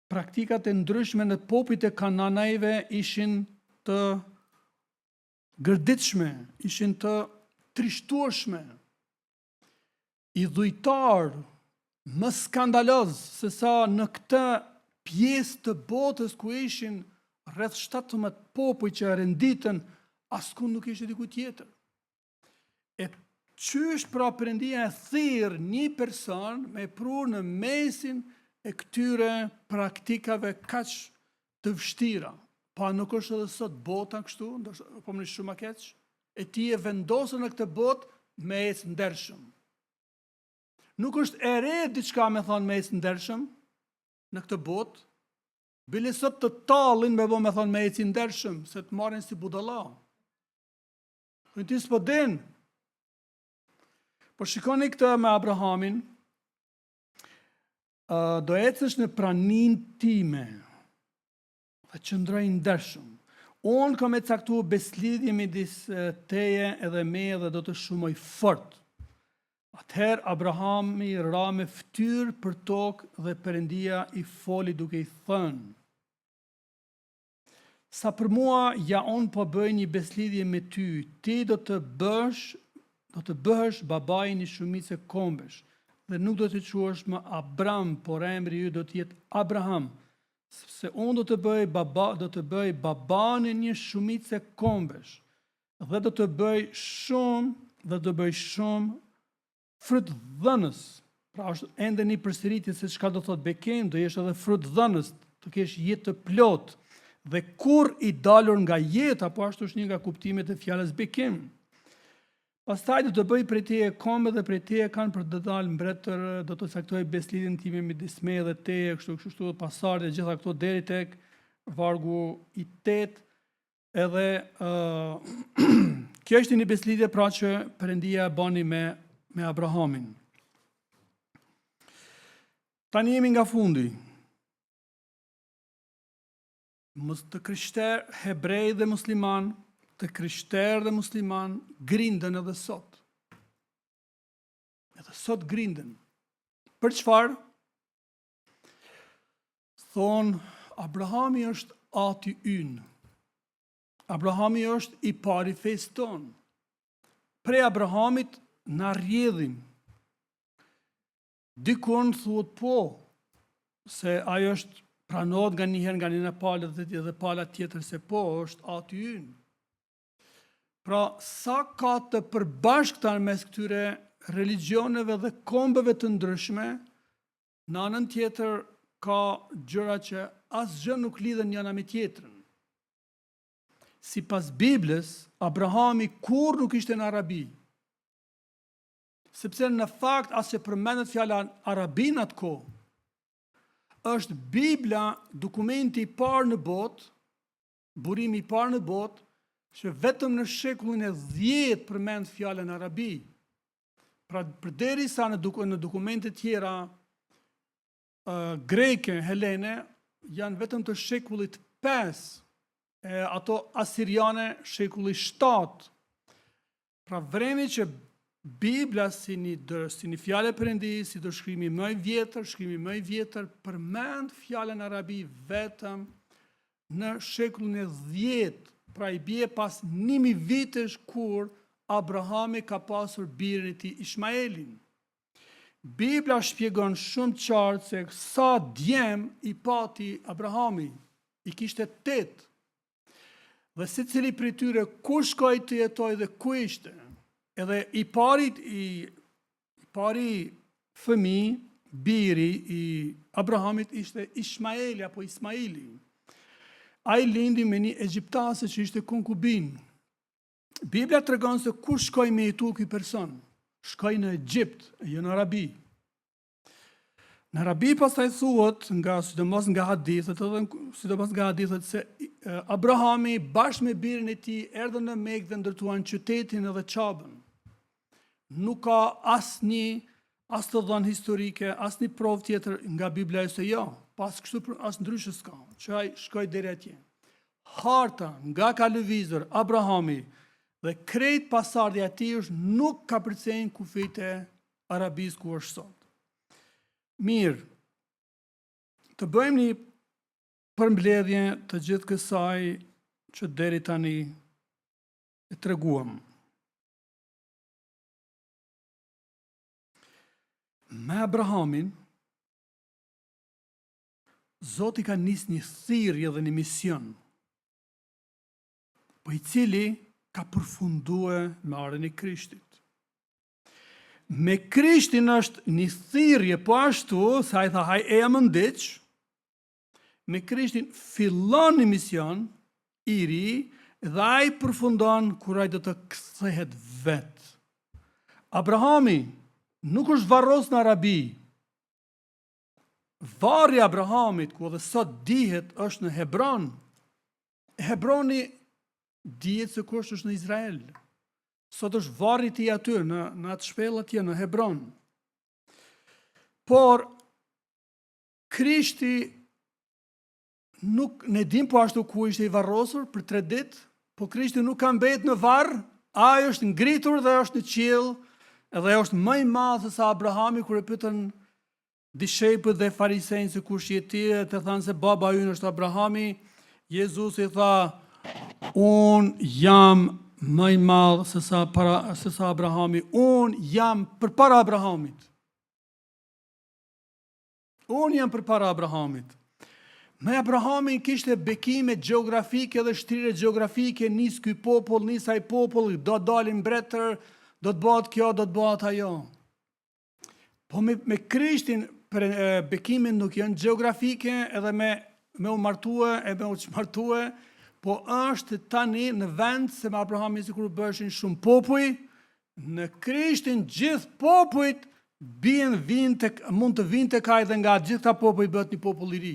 praktikat e ndryshme në popujt e Kananajve ishin të gërditshme, ishin të trishtueshme, i dhujtar, më skandaloz se sa në këtë pjesë të botës ku ishin rreth 17 popull që renditën, askund nuk ishte diku tjetër. E qysh pra Perëndia e thirr një person me pru në mesin e këtyre praktikave kaq të vështira. Pa nuk është edhe sot bota kështu, po më shumë a keq, e ti e vendosur në këtë botë me ecë ndershëm. Nuk është e re diçka me thonë me ecë ndershëm në këtë botë, bile sot të tallin me thonë me ecë ndershëm, se të marrin si budalla. Në ti s'po din. Por shikoni këtë me Abrahamin, do ecësh në praninë time dhe qëndroj ndershëm. Unë kam e caktuar beslidhje midis teje edhe me dhe do të shumoj fort. Atëherë Abrahami ra me fytyrë për tokë dhe Perëndia i foli duke i thënë: sa për mua, ja unë po bëj një beslidhje me ty, ti do të bëhesh babai një shumice kombesh, dhe nuk do të quhesh më Abram, por emri ju do të jetë Abraham, sepse unë do të bëj baba në një shumice kombesh, dhe do të bëj shumë fryt dhënës. Pra është ende një përsëritje se çka do thot bekim, do jesh edhe fryt dhënës, të kesh jetë të plot, dhe kur i dalur nga jeta, po ashtu është një nga kuptimet e fjalës bekim. Pastaj do të bëj prej teje kombe dhe prej teje kanë për të dalë mbretër, do të caktoj beslidhjen time midis meje dhe teje, kështu pasardhë e gjitha këto deri tek vargu i 8. Edhe kjo është një beslidhje pra që Perëndia bani me Abrahamin. Tani jemi nga fundi. Të krishter, hebrej dhe musliman, të krishter dhe musliman grinden edhe sot. Edhe sot grinden. Për çfarë? Thonë, Abrahami është ati ynë. Abrahami është i pari fesë tonë. Prej Abrahamit na rrjedhin. Dikon thuhet po, se ajo është pranohet nga njëherë nga një palë dhe pala tjetër se po, është ati ynë. Pra, sa ka të përbashkëta mes këtyre religioneve dhe kombeve të ndryshme, në anën tjetër ka gjëra që asgjë nuk lidhen njëna me tjetrën. Sipas Biblës, Abrahami kur nuk ishte në Arabi. Sepse në fakt as që përmendet fjala Arabi në atë kohë, është Bibla dokumenti i parë në botë, burimi i parë në botë, që vetëm në shekullin e 10 përmend fjalën Arabi. Pra përderisa në dokumente tjera greke, helene, janë vetëm të shekullit 5, ato asiriane shekulli 7. Pra vremi që Bibla si një fjalë e Perëndisë, si do shkrimi më i vjetër, përmend fjalën Arabi vetëm në shekullin e 10, pra i bie pas 1000 vitesh kur Abrahami ka pasur birin e tij Ishmaelin. Bibla shpjegon shumë qartë se sa djem i pati Abrahami, i kishte 8. Dhe secili prej tyre ku shkoi të jetoj dhe ku ishte. Edhe i pari fëmijë, biri i Abrahamit ishte Ishmaeli apo Ismaili. Ai lindi me një egjiptase që ishte konkubin. Biblia tregon se ku shkoi me jetu ky person. Shkoi në Egjipt, jo në Arabi. Në Arabi pastaj thuhet sidomos nga hadithet se Abrahami bashkë me birin e tij erdhën në Mekë dhe ndërtuan qytetin edhe Qabën. Nuk ka asnjë të dhënë historike, asnjë provë tjetër nga Bibla se jo, pas kështu as ndryshe s'ka, që ai shkoi deri atje. Harta nga ka lëvizur Abrahami dhe krejt pasardhja e tij nuk ka përcjellën kufijt e Arabisë ku është sot. Mirë, të bëjmë një përmbledhje të gjithë kësaj që deri tani e treguam. Me Abrahamin, Zoti ka nisë një thirrje dhe një mision, po i cili ka përfunduar me ardhen e Krishtit. Me Krishtin është një thirrje, po ashtu, sa i tha haj e më ndiq, me Krishtin fillon një mision i ri dhe ai përfundon kur ai do të kthehet vet. Abrahami nuk është varros në Arabi. Varri i Abrahamit, ku edhe sot dihet, është në Hebron. Hebroni dihet se kush është në Izrael. Sot është varri i tij aty në atë shpellë atje në Hebron. Por Krishti nuk ne dim po ashtu ku ishte i varrosur për 3 ditë, po Krishti nuk ka mbetë në varr, ai është ngritur dhe është në qiell, edhe është më i madh se sa Abrahami kur e pyetën dishepujt dhe farisejnë se kush je ti, të thanë se baba ynë është Abrahami. Jezusi i tha, unë jam më i madh se sa Abrahami, unë jam përpara Abrahamit. Unë jam përpara Abrahamit. Me Abrahamin kishte bekime gjeografike dhe shtrire gjeografike, nis ky popull, nis ai popull, do të dalin mbretër, do të bëhet kjo, do të bëhet ajo. Po me Krishtin bekimin nuk janë gjeografike edhe me u martue e me u çmartue, po është tani në vend se me Abrahamin sikur bëshin shumë popuj, në Krishtin gjithë popujt mund të vinë tek ai dhe nga gjithë këta popuj bëhet një popull i ri.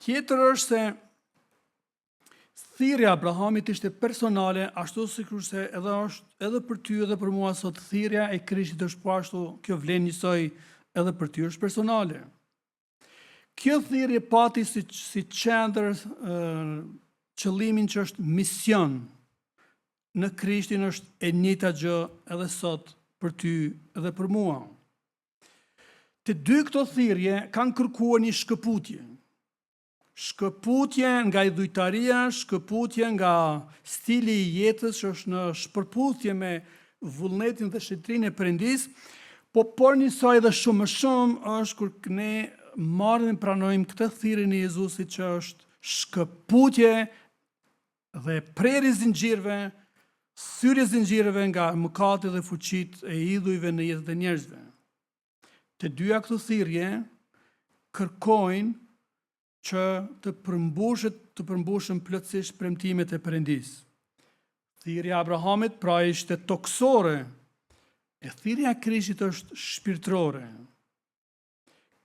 Tjetër është se thirrja e Abrahamit ishte personale, ashtu sikur se edhe për ty edhe për mua sot thirrja e Krishtit është po ashtu, kjo vlen njësoj edhe për ty është personale. Kjo thirrje pati si qendër qëllimin që është mision. Në Krishtin është e njëjta gjë edhe sot për ty edhe për mua. Të dy këto thirrje kanë kërkuar një shkëputje. Shkëputje nga idhujtaria, shkëputje nga stili i jetës që është në shpërputhje me vullnetin dhe shetrin e Perëndis, por njësoj dhe shumë më shumë është kur ne marrim pranojmë këtë thirrjen e Jezusit që është shkëputje dhe prerje zinxhirëve, thyrje zinxhirëve nga mëkati dhe fuqitë e idhujve në jetën e njerëzve. Të dyja këto thirrje kërkojnë që të përmbushën plotësisht premtimet e Perëndis. Thirrja e Abrahamit pra ishte toksore, e thirrja e Krishtit është shpirtërore.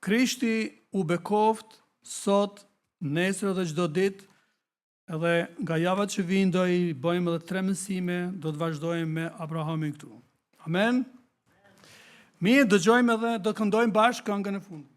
Krishti u bekoft sot, nesër dhe çdo ditë, edhe nga javat që vijnë do i bëjmë edhe 3 mësime, do të vazhdojmë me Abrahamin këtu. Amen. Mirë, dëgjojmë edhe do këndojmë bashkë këngën e fundit.